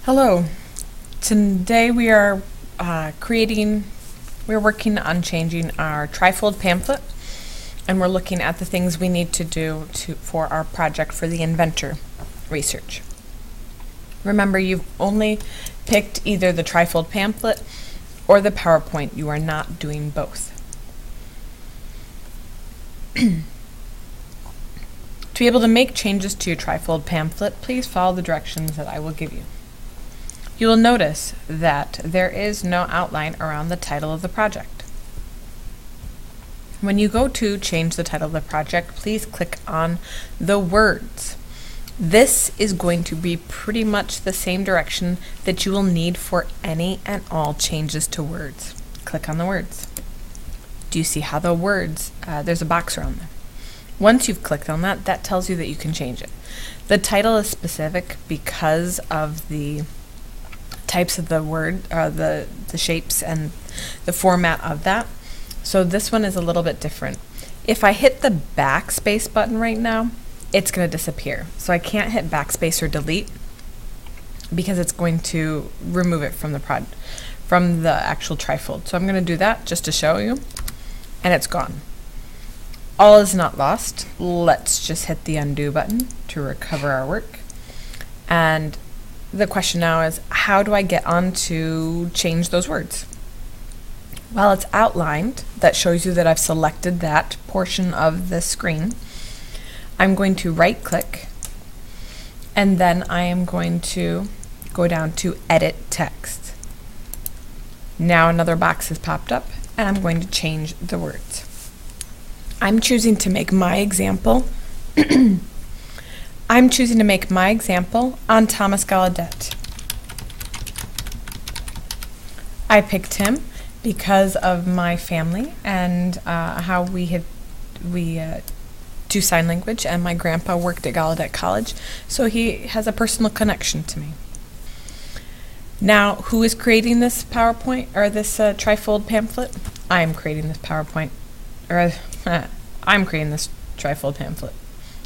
Hello. Today we are we're working on changing our trifold pamphlet, and we're looking at the things we need to do for our project for the Inventor research. Remember, you've only picked either the trifold pamphlet or the PowerPoint. You are not doing both. To be able to make changes to your trifold pamphlet, please follow the directions that I will give you. You will notice that there is no outline around the title of the project. When you go to change the title of the project, please click on the words. This is going to be pretty much the same direction that you will need for any and all changes to words. Click on the words. Do you see how the words, there's a box around them. Once you've clicked on that, that tells you that you can change it. The title is specific because of the types of the word, the shapes and the format of that. So this one is a little bit different. If I hit the backspace button right now, it's going to disappear. So I can't hit backspace or delete because it's going to remove it from the actual trifold. So I'm going to do that just to show you, and it's gone. All is not lost. Let's just hit the undo button to recover our work. And the question now is, how do I get on to change those words? Well, it's outlined. That shows you that I've selected that portion of the screen. I'm going to right click, and then I am going to go down to edit text. Now another box has popped up, and I'm going to change the words. I'm choosing to make my example on Thomas Gallaudet. I picked him because of my family and how we do sign language, and my grandpa worked at Gallaudet College, so he has a personal connection to me. Now, who is creating this PowerPoint or this trifold pamphlet? I'm creating this PowerPoint, or I'm creating this trifold pamphlet.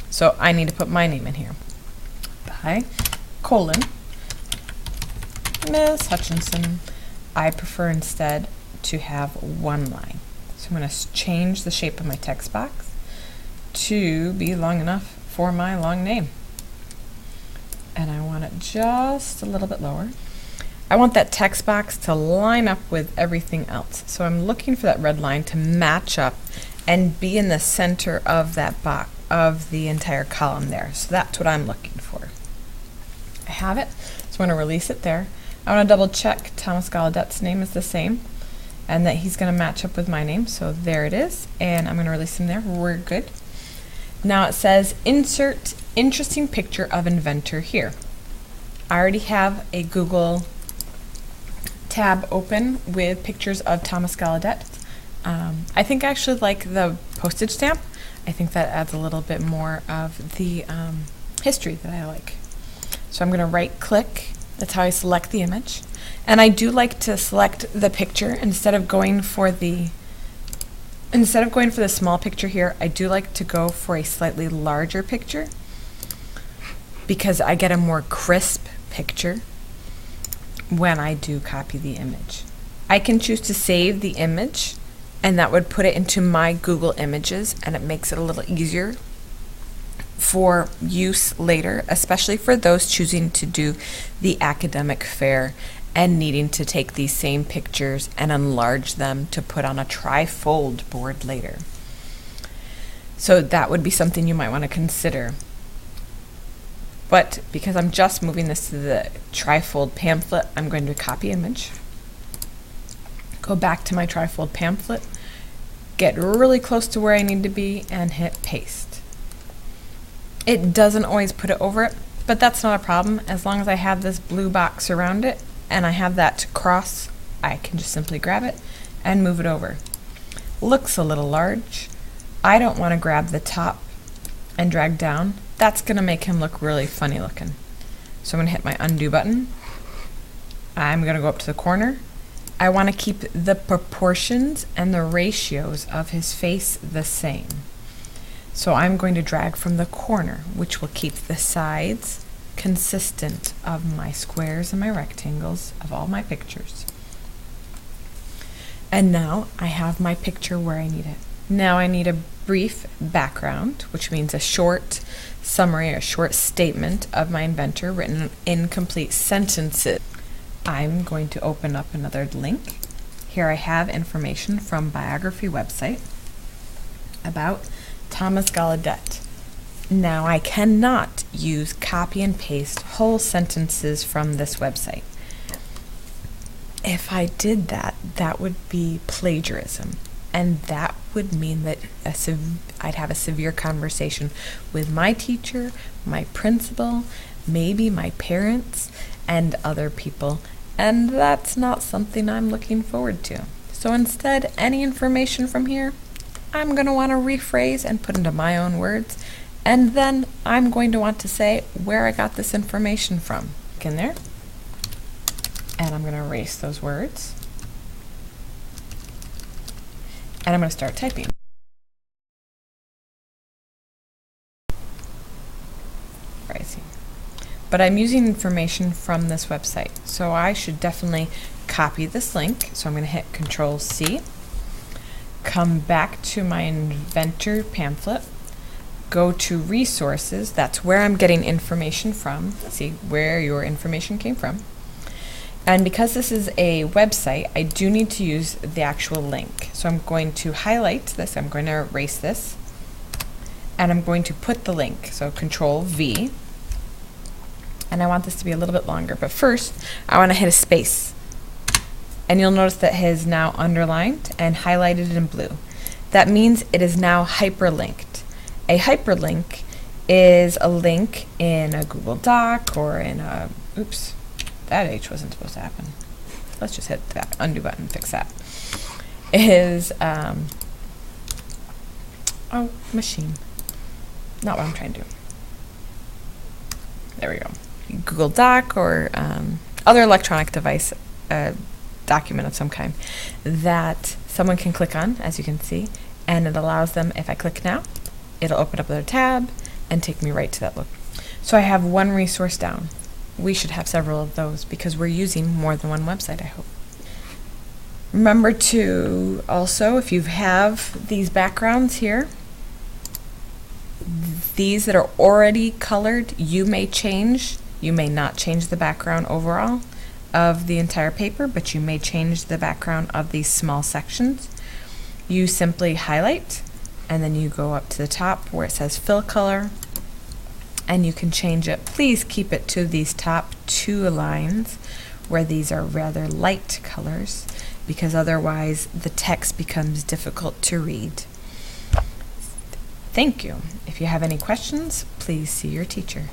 So I need to put my name in here. By : Miss Hutchinson. I prefer instead to have one line. So I'm going to change the shape of my text box to be long enough for my long name. And I want it just a little bit lower. I want that text box to line up with everything else. So I'm looking for that red line to match up and be in the center of that box, of the entire column there. So that's what I'm looking for. I have it, so I'm going to release it there. I want to double check Thomas Gallaudet's name is the same and that he's going to match up with my name. So there it is, and I'm going to release him there. We're good. Now it says insert interesting picture of Inventor here. I already have a Google tab open with pictures of Thomas Gallaudet. I think I actually like the postage stamp. I think that adds a little bit more of the history that I like. So I'm going to right click. That's how I select the image. And I do like to select the picture instead of going for the small picture here. I do like to go for a slightly larger picture because I get a more crisp picture when I do copy the image. I can choose to save the image, and that would put it into my Google Images, and it makes it a little easier for use later, especially for those choosing to do the academic fair and needing to take these same pictures and enlarge them to put on a trifold board later. So that would be something you might want to consider. But because I'm just moving this to the trifold pamphlet, I'm going to copy image, go back to my trifold pamphlet, get really close to where I need to be, and hit paste. It doesn't always put it over it, but that's not a problem. As long as I have this blue box around it and I have that to cross, I can just simply grab it and move it over. Looks a little large. I don't want to grab the top and drag down. That's going to make him look really funny looking. So I'm going to hit my undo button. I'm going to go up to the corner. I want to keep the proportions and the ratios of his face the same. So I'm going to drag from the corner, which will keep the sides consistent of my squares and my rectangles of all my pictures. And now I have my picture where I need it. Now I need a brief background, which means a short summary, a short statement of my inventor written in complete sentences. I'm going to open up another link. Here I have information from biography website about Thomas Gallaudet. Now I cannot use copy and paste whole sentences from this website. If I did that, that would be plagiarism. And that would mean that I'd have a severe conversation with my teacher, my principal, maybe my parents, and other people. And that's not something I'm looking forward to. So instead, any information from here, I'm going to want to rephrase and put into my own words. And then I'm going to want to say where I got this information from. Look in there. And I'm going to erase those words. And I'm going to start typing. Rising. But I'm using information from this website, so I should definitely copy this link. So I'm going to hit Control C, come back to my Inventor pamphlet, go to Resources. That's where I'm getting information from. See where your information came from. And because this is a website, I do need to use the actual link. So I'm going to highlight this, I'm going to erase this, and I'm going to put the link. So Control V, and I want this to be a little bit longer, but first I want to hit a space. And you'll notice that it is now underlined and highlighted in blue. That means it is now hyperlinked. A hyperlink is a link in a Google Doc or in a, oops, that H wasn't supposed to happen. Let's just hit that undo button and fix that. Is, oh, machine. Not what I'm trying to do. There we go. Google Doc or other electronic device, document of some kind that someone can click on, as you can see, and it allows them, if I click now, it'll open up another tab and take me right to that look. So I have one resource down. We should have several of those because we're using more than one website, I hope. Remember to also, if you have these backgrounds here, these that are already colored, you may change. You may not change the background overall of the entire paper, but you may change the background of these small sections. You simply highlight, and then you go up to the top where it says fill color, and you can change it. Please keep it to these top two lines where these are rather light colors, because otherwise the text becomes difficult to read. Thank you. If you have any questions, please see your teacher.